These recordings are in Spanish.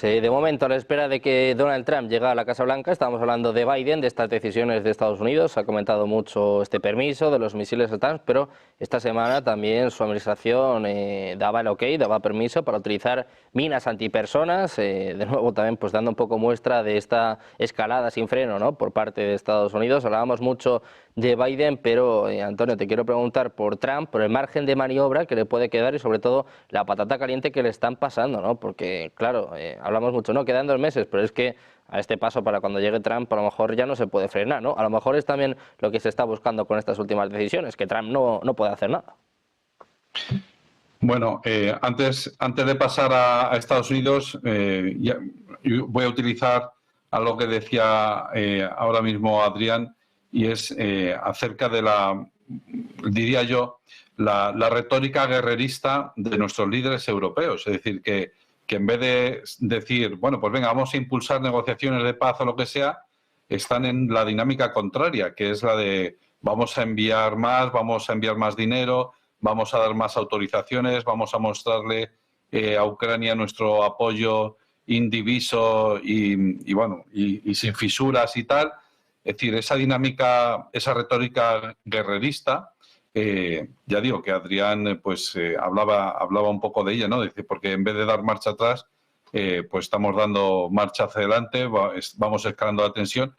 De momento, a la espera de que Donald Trump llegue a la Casa Blanca, estamos hablando de Biden, de estas decisiones de Estados Unidos. Se ha comentado mucho este permiso de los misiles OTAN, pero esta semana también su administración daba el ok, daba permiso para utilizar minas antipersonas. De nuevo, también pues dando un poco muestra de esta escalada sin freno, ¿no?, por parte de Estados Unidos. Hablábamos mucho de Biden, pero Antonio, te quiero preguntar por Trump, por el margen de maniobra que le puede quedar y sobre todo la patata caliente que le están pasando, ¿no? Porque, claro, hablamos mucho, ¿no? Quedan 2 meses, pero es que a este paso para cuando llegue Trump a lo mejor ya no se puede frenar, ¿no? A lo mejor es también lo que se está buscando con estas últimas decisiones, que Trump no puede hacer nada. Bueno, antes de pasar a Estados Unidos, yo voy a utilizar algo que decía ahora mismo Adrián, y es acerca de diría yo, la retórica guerrerista de nuestros líderes europeos. Es decir, que en vez de decir, bueno, pues venga, vamos a impulsar negociaciones de paz o lo que sea, están en la dinámica contraria, que es la de vamos a enviar más dinero, vamos a dar más autorizaciones, vamos a mostrarle a Ucrania nuestro apoyo indiviso y sin fisuras y tal. Es decir, esa dinámica, esa retórica guerrerista, ya digo que Adrián hablaba un poco de ella, ¿no? Dice, porque en vez de dar marcha atrás, pues estamos dando marcha hacia adelante, vamos escalando la tensión.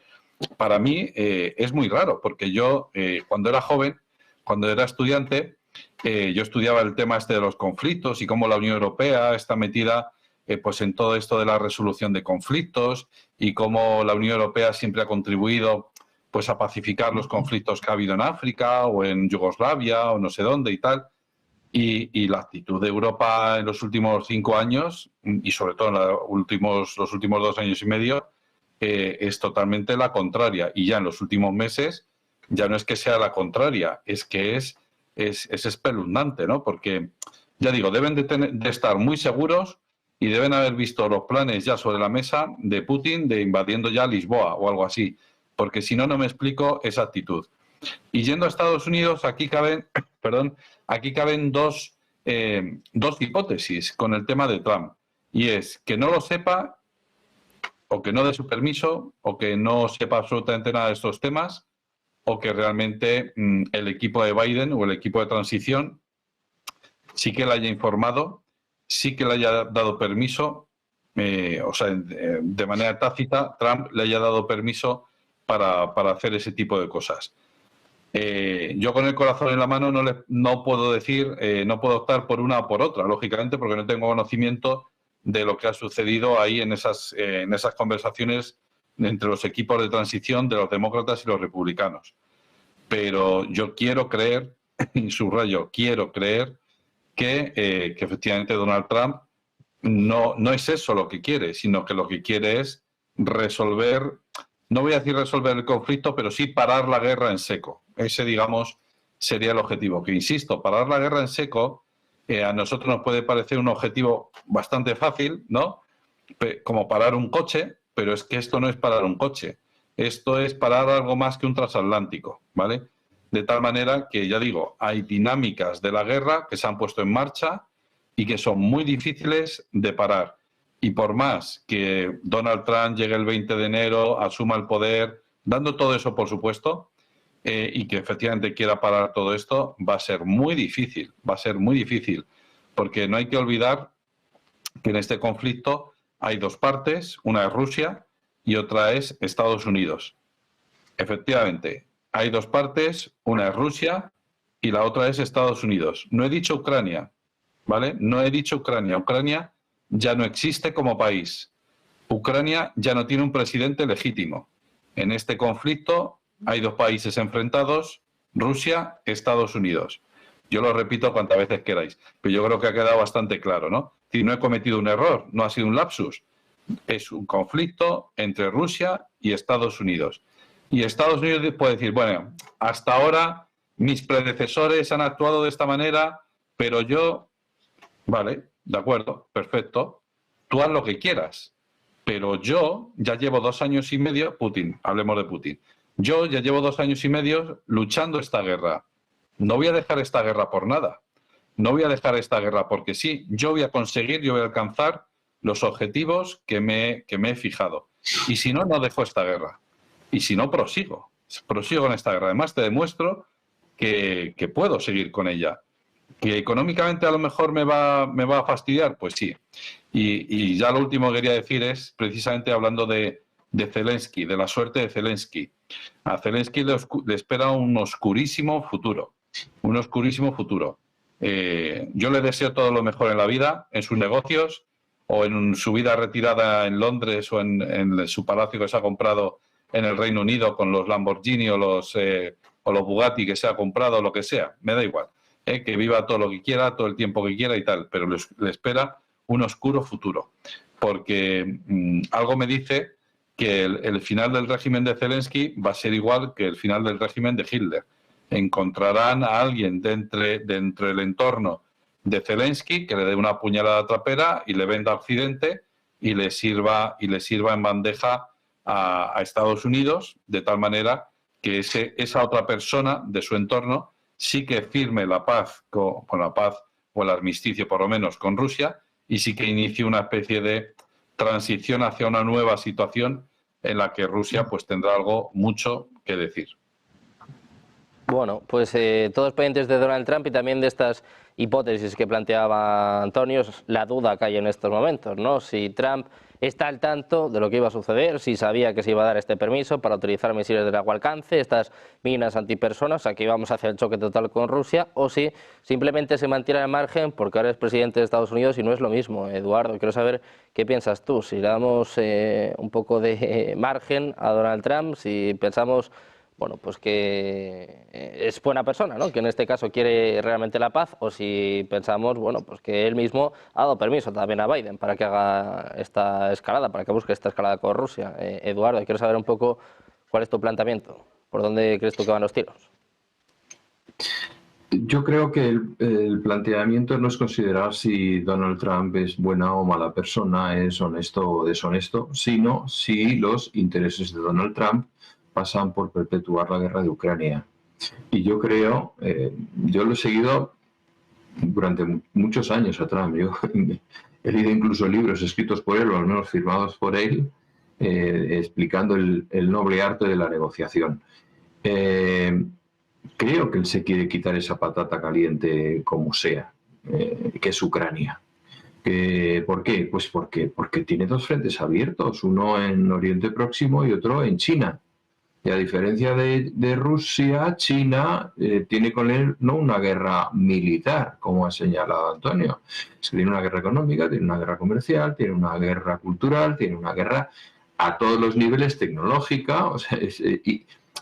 Para mí es muy raro, porque yo cuando era joven, cuando era estudiante, yo estudiaba el tema este de los conflictos y cómo la Unión Europea está metida pues en todo esto de la resolución de conflictos y cómo la Unión Europea siempre ha contribuido pues a pacificar los conflictos que ha habido en África o en Yugoslavia o no sé dónde y tal. Y la actitud de Europa en los últimos 5 años y sobre todo en los últimos 2 años y medio es totalmente la contraria. Y ya en los últimos meses ya no es que sea la contraria, es que es espeluznante, ¿no? Porque, ya digo, deben de estar muy seguros y deben haber visto los planes ya sobre la mesa de Putin de invadiendo ya Lisboa o algo así, porque si no, no me explico esa actitud. Y yendo a Estados Unidos, aquí caben, dos hipótesis con el tema de Trump. Y es que no lo sepa, o que no dé su permiso, o que no sepa absolutamente nada de estos temas, o que realmente el equipo de Biden o el equipo de transición sí que le haya informado, sí que le haya dado permiso, de manera tácita, Trump le haya dado permiso para hacer ese tipo de cosas. Yo con el corazón en la mano no puedo decir, no puedo optar por una o por otra, lógicamente, porque no tengo conocimiento de lo que ha sucedido ahí en esas conversaciones entre los equipos de transición de los demócratas y los republicanos. Pero yo quiero creer, y subrayo, quiero creer que efectivamente Donald Trump no es eso lo que quiere, sino que lo que quiere es resolver, no voy a decir resolver el conflicto, pero sí parar la guerra en seco. Ese, digamos, sería el objetivo. Que, insisto, parar la guerra en seco a nosotros nos puede parecer un objetivo bastante fácil, ¿no? Como parar un coche, pero es que esto no es parar un coche. Esto es parar algo más que un transatlántico, ¿vale? De tal manera que, ya digo, hay dinámicas de la guerra que se han puesto en marcha y que son muy difíciles de parar. Y por más que Donald Trump llegue el 20 de enero, asuma el poder, dando todo eso, por supuesto, y que efectivamente quiera parar todo esto, va a ser muy difícil, porque no hay que olvidar que en este conflicto hay dos partes, una es Rusia y otra es Estados Unidos. Efectivamente, hay dos partes, una es Rusia y la otra es Estados Unidos. No he dicho Ucrania, ¿vale? No he dicho Ucrania. Ucrania ya no existe como país. Ucrania ya no tiene un presidente legítimo. En este conflicto hay dos países enfrentados, Rusia, Estados Unidos. Yo lo repito cuantas veces queráis, pero yo creo que ha quedado bastante claro, ¿no? Si no he cometido un error, no ha sido un lapsus. Es un conflicto entre Rusia y Estados Unidos. Y Estados Unidos puede decir, bueno, hasta ahora mis predecesores han actuado de esta manera, pero yo, vale, de acuerdo, perfecto, tú haz lo que quieras, pero yo ya llevo 2 años y medio, Putin, hablemos de Putin, yo ya llevo 2 años y medio luchando esta guerra. No voy a dejar esta guerra por nada. No voy a dejar esta guerra porque sí. Yo voy a conseguir, yo voy a alcanzar los objetivos que me he fijado. Y si no, no dejo esta guerra. Y si no, prosigo con esta guerra. Además, te demuestro que puedo seguir con ella. ¿Que económicamente a lo mejor me va a fastidiar? Pues sí. Y ya lo último que quería decir es, precisamente hablando de Zelensky, de la suerte de Zelensky. A Zelensky le espera un oscurísimo futuro. Un oscurísimo futuro. Yo le deseo todo lo mejor en la vida, en sus negocios, o en su vida retirada en Londres, o en su palacio que se ha comprado en el Reino Unido con los Lamborghini o los Bugatti que se ha comprado, o lo que sea. Me da igual. Que viva todo lo que quiera, todo el tiempo que quiera y tal, pero le espera un oscuro futuro. Porque algo me dice que el final del régimen de Zelensky va a ser igual que el final del régimen de Hitler. Encontrarán a alguien dentro del entorno de Zelensky que le dé una puñalada trapera y le venda a Occidente y le sirva en bandeja a Estados Unidos, de tal manera que esa otra persona de su entorno sí que firme la paz, o el armisticio por lo menos con Rusia, y sí que inicie una especie de transición hacia una nueva situación en la que Rusia pues tendrá algo mucho que decir. Bueno, pues todos pendientes de Donald Trump y también de estas hipótesis que planteaba Antonio, la duda que hay en estos momentos, ¿no? Si Trump está al tanto de lo que iba a suceder, si sabía que se iba a dar este permiso para utilizar misiles de largo alcance, estas minas antipersonas, aquí vamos hacia el choque total con Rusia, o si simplemente se mantiene al margen porque ahora es presidente de Estados Unidos y no es lo mismo. Eduardo, quiero saber qué piensas tú, si le damos un poco de margen a Donald Trump, si pensamos... bueno, pues que es buena persona, ¿no? Que en este caso quiere realmente la paz, o si pensamos, bueno, pues que él mismo ha dado permiso también a Biden para que haga esta escalada, para que busque esta escalada con Rusia. Eduardo, quiero saber un poco cuál es tu planteamiento, por dónde crees tú que van los tiros. Yo creo que el planteamiento no es considerar si Donald Trump es buena o mala persona, es honesto o deshonesto, sino si los intereses de Donald Trump pasan por perpetuar la guerra de Ucrania. Y yo creo, yo lo he seguido durante muchos años a Trump. Yo he leído incluso libros escritos por él, o al menos firmados por él, explicando el noble arte de la negociación. Creo que él se quiere quitar esa patata caliente como sea, que es Ucrania. ¿Por qué? Pues porque tiene dos frentes abiertos, uno en Oriente Próximo y otro en China. Y a diferencia de Rusia, China tiene con él no una guerra militar, como ha señalado Antonio. Es que tiene una guerra económica, tiene una guerra comercial, tiene una guerra cultural, tiene una guerra a todos los niveles tecnológica. O sea,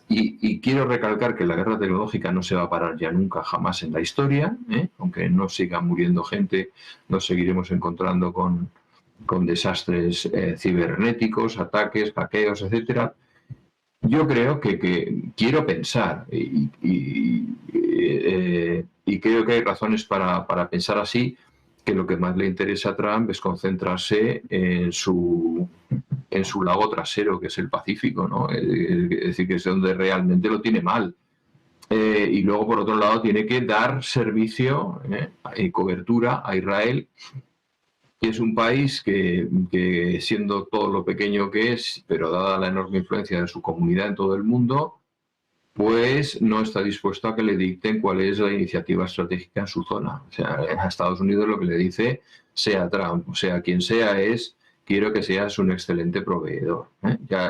y quiero recalcar que la guerra tecnológica no se va a parar ya nunca, jamás en la historia. Aunque no siga muriendo gente, nos seguiremos encontrando con desastres cibernéticos, ataques, hackeos, etcétera. Yo creo que quiero pensar y creo que hay razones para pensar así, que lo que más le interesa a Trump es concentrarse en su lago trasero, que es el Pacífico, ¿no? Es decir, que es donde realmente lo tiene mal. Y luego, por otro lado, tiene que dar servicio y cobertura a Israel, que es un país que siendo todo lo pequeño que es, pero dada la enorme influencia de su comunidad en todo el mundo, pues no está dispuesto a que le dicten cuál es la iniciativa estratégica en su zona. O sea, a Estados Unidos lo que le dice, sea Trump, o sea quien sea, es: quiero que seas un excelente proveedor.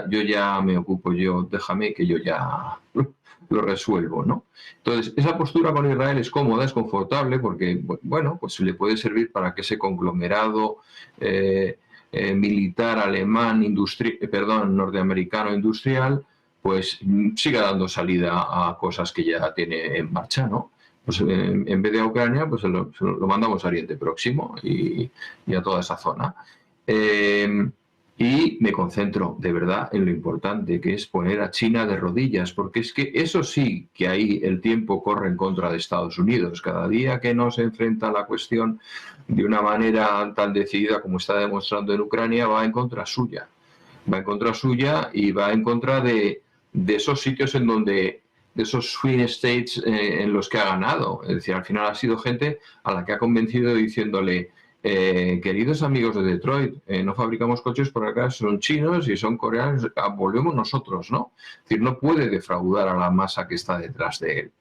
Yo ya me ocupo, déjame que yo ya lo resuelvo, ¿no? Entonces, esa postura con Israel es cómoda, es confortable, porque, bueno, pues le puede servir para que ese conglomerado militar alemán, norteamericano industrial, pues siga dando salida a cosas que ya tiene en marcha, ¿no? Pues en vez de a Ucrania, pues lo mandamos a Oriente Próximo y a toda esa zona. Y me concentro de verdad en lo importante, que es poner a China de rodillas, porque es que eso sí que ahí el tiempo corre en contra de Estados Unidos. Cada día que no se enfrenta a la cuestión de una manera tan decidida como está demostrando en Ucrania, va en contra suya. Va en contra suya y va en contra de esos sitios en donde, de esos swing states en los que ha ganado. Es decir, al final ha sido gente a la que ha convencido diciéndole: queridos amigos de Detroit, no fabricamos coches por acá, son chinos y son coreanos, volvemos nosotros, ¿no? Es decir, no puede defraudar a la masa que está detrás de él.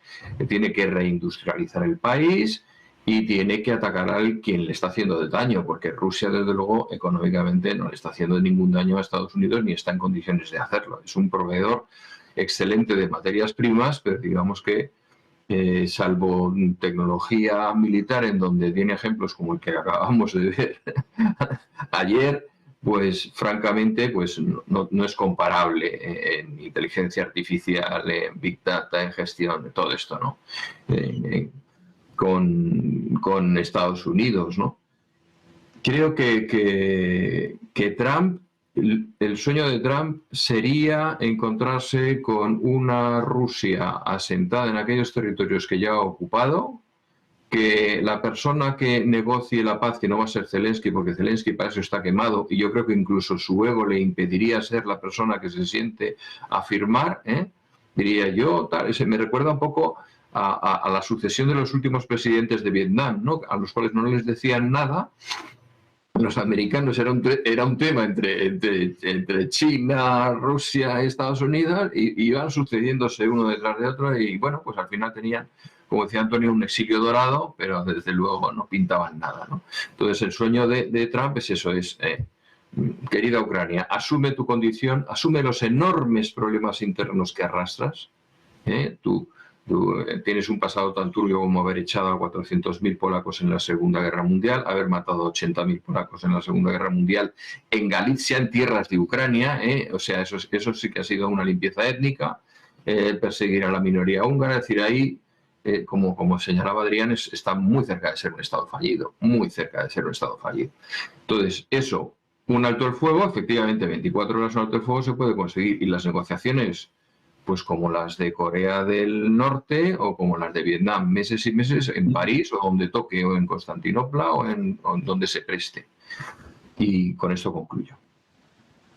Tiene que reindustrializar el país y tiene que atacar al quien le está haciendo daño, porque Rusia, desde luego, económicamente no le está haciendo ningún daño a Estados Unidos ni está en condiciones de hacerlo. Es un proveedor excelente de materias primas, pero digamos que salvo tecnología militar, en donde tiene ejemplos como el que acabamos de ver ayer, pues francamente pues no es comparable en inteligencia artificial, en Big Data, en gestión, todo esto, ¿no? Con Estados Unidos, ¿no? Creo que Trump, el sueño de Trump sería encontrarse con una Rusia asentada en aquellos territorios que ya ha ocupado, que la persona que negocie la paz, que no va a ser Zelensky, porque Zelensky para eso está quemado, y yo creo que incluso su ego le impediría ser la persona que se siente a firmar, diría yo, tal, me recuerda un poco a la sucesión de los últimos presidentes de Vietnam, ¿no? A los cuales no les decían nada. Los americanos era un tema entre China, Rusia y Estados Unidos, y iban sucediéndose uno detrás de otro, y bueno, pues al final tenían, como decía Antonio, un exilio dorado, pero desde luego no pintaban nada, ¿no? Entonces el sueño de Trump es eso, querida Ucrania, asume tu condición, asume los enormes problemas internos que arrastras, Tú tienes un pasado tan turbio como haber echado a 400.000 polacos en la Segunda Guerra Mundial, haber matado a 80.000 polacos en la Segunda Guerra Mundial en Galicia, en tierras de Ucrania, o sea, eso sí que ha sido una limpieza étnica, perseguir a la minoría húngara, es decir, ahí, como señalaba Adrián, está muy cerca de ser un Estado fallido, muy cerca de ser un Estado fallido. Entonces, eso, un alto el fuego, efectivamente, 24 horas un alto el fuego se puede conseguir, y las negociaciones, pues como las de Corea del Norte o como las de Vietnam, meses y meses en París o donde toque, o en Constantinopla o en donde se preste. Y con esto concluyo.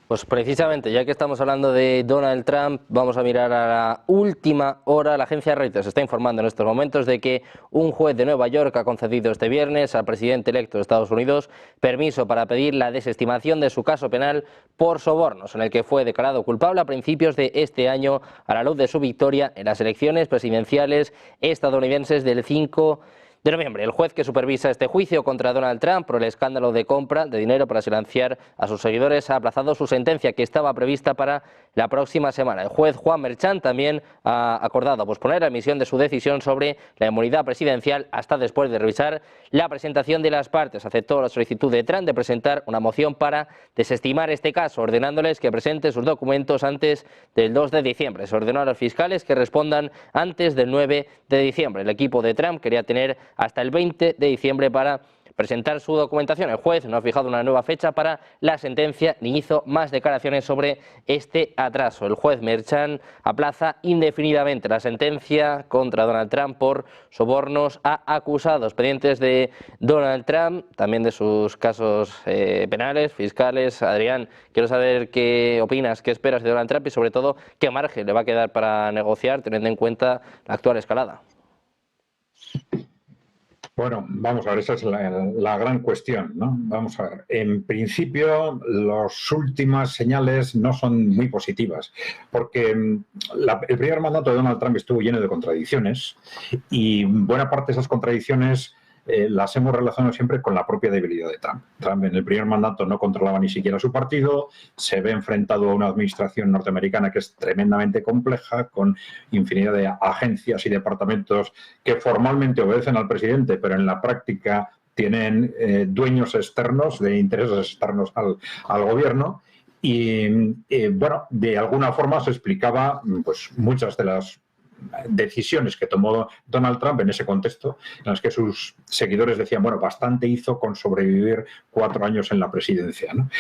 Pues precisamente, ya que estamos hablando de Donald Trump, vamos a mirar a la última hora. La agencia Reuters está informando en estos momentos de que un juez de Nueva York ha concedido este viernes al presidente electo de Estados Unidos permiso para pedir la desestimación de su caso penal por sobornos, en el que fue declarado culpable a principios de este año a la luz de su victoria en las elecciones presidenciales estadounidenses del 5 de noviembre. El juez que supervisa este juicio contra Donald Trump por el escándalo de compra de dinero para silenciar a sus seguidores ha aplazado su sentencia, que estaba prevista para la próxima semana. El juez Juan Merchan también ha acordado posponer la emisión de su decisión sobre la inmunidad presidencial hasta después de revisar la presentación de las partes. Aceptó la solicitud de Trump de presentar una moción para desestimar este caso, ordenándoles que presenten sus documentos antes del 2 de diciembre. Se ordenó a los fiscales que respondan antes del 9 de diciembre. El equipo de Trump quería tener hasta el 20 de diciembre para presentar su documentación. El juez no ha fijado una nueva fecha para la sentencia ni hizo más declaraciones sobre este atraso. El juez Merchan aplaza indefinidamente la sentencia contra Donald Trump por sobornos a acusados pendientes de Donald Trump, también de sus casos penales, fiscales. Adrián, quiero saber qué opinas, qué esperas de Donald Trump y sobre todo qué margen le va a quedar para negociar teniendo en cuenta la actual escalada. Bueno, vamos a ver, esa es la gran cuestión, ¿no? Vamos a ver, en principio las últimas señales no son muy positivas, porque el primer mandato de Donald Trump estuvo lleno de contradicciones y buena parte de esas contradicciones las hemos relacionado siempre con la propia debilidad de Trump. Trump en el primer mandato no controlaba ni siquiera su partido, se ve enfrentado a una administración norteamericana que es tremendamente compleja, con infinidad de agencias y departamentos que formalmente obedecen al presidente, pero en la práctica tienen dueños externos, de intereses externos al gobierno. Y bueno, de alguna forma se explicaba pues muchas de las decisiones que tomó Donald Trump en ese contexto, en las que sus seguidores decían, bueno, bastante hizo con sobrevivir 4 años en la presidencia, ¿no?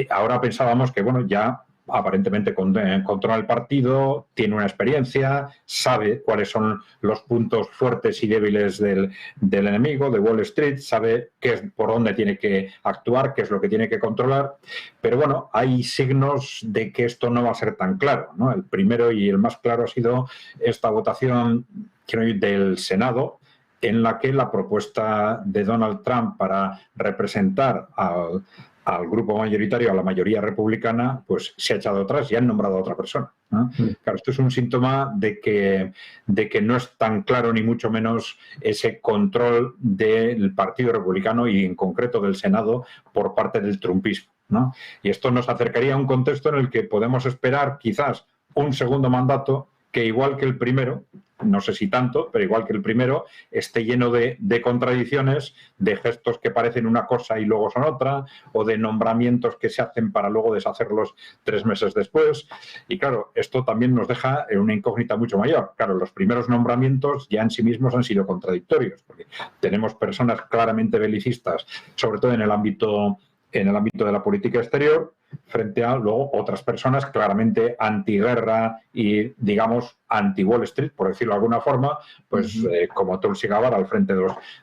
Ahora pensábamos que, bueno, ya aparentemente controla el partido, tiene una experiencia, sabe cuáles son los puntos fuertes y débiles del enemigo, de Wall Street, sabe por dónde tiene que actuar, qué es lo que tiene que controlar, pero bueno, hay signos de que esto no va a ser tan claro, ¿no? El primero y el más claro ha sido esta votación del Senado, en la que la propuesta de Donald Trump para representar al grupo mayoritario, a la mayoría republicana, pues se ha echado atrás y han nombrado a otra persona, ¿no? Claro, esto es un síntoma de que no es tan claro ni mucho menos ese control del Partido Republicano y en concreto del Senado por parte del trumpismo, ¿no? Y esto nos acercaría a un contexto en el que podemos esperar quizás un segundo mandato que, igual que el primero, no sé si tanto, pero igual que el primero, esté lleno de contradicciones, de gestos que parecen una cosa y luego son otra, o de nombramientos que se hacen para luego deshacerlos 3 meses después. Y claro, esto también nos deja en una incógnita mucho mayor. Claro, los primeros nombramientos ya en sí mismos han sido contradictorios, porque tenemos personas claramente belicistas, sobre todo en el ámbito de la política exterior, frente a luego otras personas claramente antiguerra y, digamos, anti-Wall Street, por decirlo de alguna forma, pues como Tulsi Gabbard al frente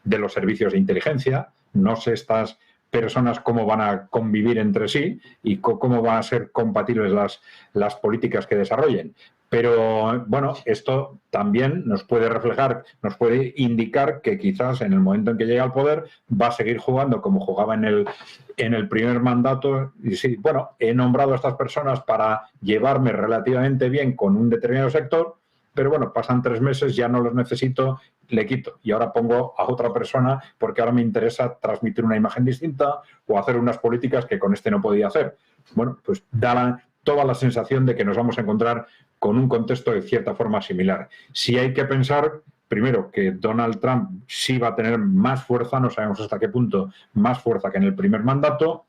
de los servicios de inteligencia. No sé estas personas cómo van a convivir entre sí y cómo van a ser compatibles las políticas que desarrollen. Pero, bueno, esto también nos puede reflejar, nos puede indicar que quizás en el momento en que llegue al poder va a seguir jugando como jugaba en el primer mandato. Y sí, bueno, he nombrado a estas personas para llevarme relativamente bien con un determinado sector, pero bueno, pasan 3 meses, ya no los necesito, le quito. Y ahora pongo a otra persona porque ahora me interesa transmitir una imagen distinta o hacer unas políticas que con este no podía hacer. Bueno, pues da toda la sensación de que nos vamos a encontrar con un contexto de cierta forma similar. Sí hay que pensar, primero, que Donald Trump sí va a tener más fuerza, no sabemos hasta qué punto, más fuerza que en el primer mandato,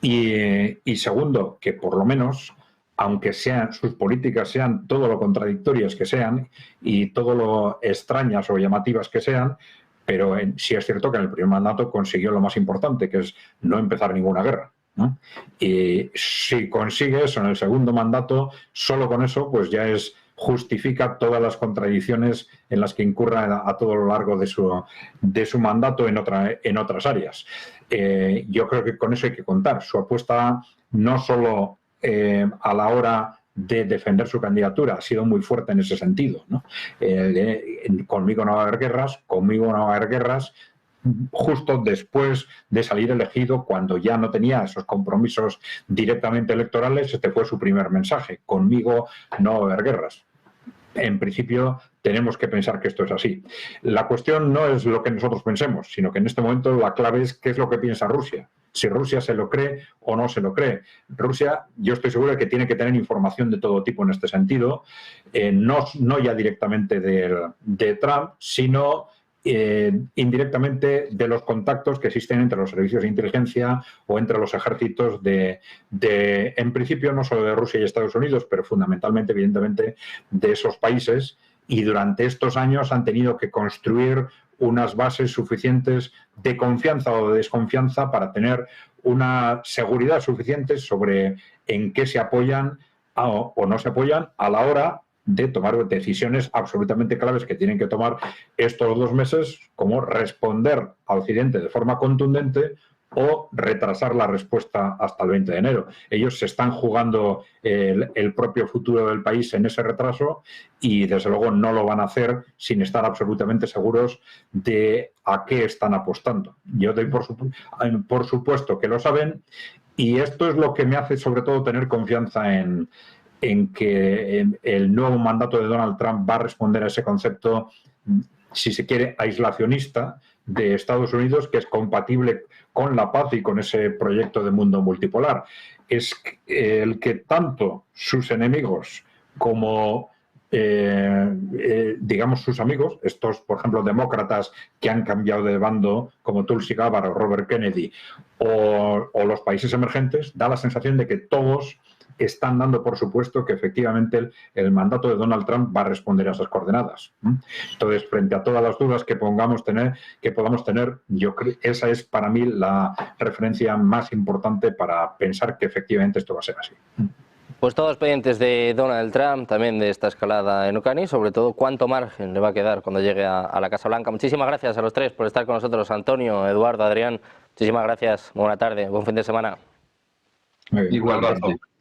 y segundo, que por lo menos, aunque sus políticas sean todo lo contradictorias que sean y todo lo extrañas o llamativas que sean, pero sí es cierto que en el primer mandato consiguió lo más importante, que es no empezar ninguna guerra, ¿no? Y si consigue eso en el segundo mandato, solo con eso pues ya justifica todas las contradicciones en las que incurra a todo lo largo de su mandato en otras áreas. Yo creo que con eso hay que contar. Su apuesta no solo a la hora de defender su candidatura ha sido muy fuerte en ese sentido, ¿no? Conmigo no va a haber guerras, conmigo no va a haber guerras. Justo después de salir elegido, cuando ya no tenía esos compromisos directamente electorales, este fue su primer mensaje: conmigo no va a haber guerras. En principio tenemos que pensar que esto es así. La cuestión no es lo que nosotros pensemos, sino que en este momento la clave es qué es lo que piensa Rusia. Si Rusia se lo cree o no se lo cree. Rusia, yo estoy seguro de que tiene que tener información de todo tipo en este sentido, no ya directamente de Trump, sino indirectamente de los contactos que existen entre los servicios de inteligencia o entre los ejércitos en principio no solo de Rusia y Estados Unidos, pero fundamentalmente, evidentemente, de esos países. Y durante estos años han tenido que construir unas bases suficientes de confianza o de desconfianza para tener una seguridad suficiente sobre en qué se apoyan o no se apoyan a la hora de tomar decisiones absolutamente claves que tienen que tomar estos 2 meses, como responder a Occidente de forma contundente o retrasar la respuesta hasta el 20 de enero. Ellos se están jugando el propio futuro del país en ese retraso y, desde luego, no lo van a hacer sin estar absolutamente seguros de a qué están apostando. Yo doy por supuesto que lo saben, y esto es lo que me hace, sobre todo, tener confianza en que el nuevo mandato de Donald Trump va a responder a ese concepto, si se quiere, aislacionista de Estados Unidos, que es compatible con la paz y con ese proyecto de mundo multipolar. Es el que tanto sus enemigos como digamos sus amigos, estos, por ejemplo, demócratas que han cambiado de bando, como Tulsi Gabbard o Robert Kennedy, o los países emergentes, da la sensación de que todos están dando por supuesto que efectivamente el mandato de Donald Trump va a responder a esas coordenadas. Entonces, frente a todas las dudas que podamos tener, yo creo que esa es para mí la referencia más importante para pensar que efectivamente esto va a ser así. Pues todos pendientes de Donald Trump, también de esta escalada en Ucrania y sobre todo cuánto margen le va a quedar cuando llegue a la Casa Blanca. Muchísimas gracias a los tres por estar con nosotros, Antonio, Eduardo, Adrián. Muchísimas gracias, buena tarde, buen fin de semana. Igualmente.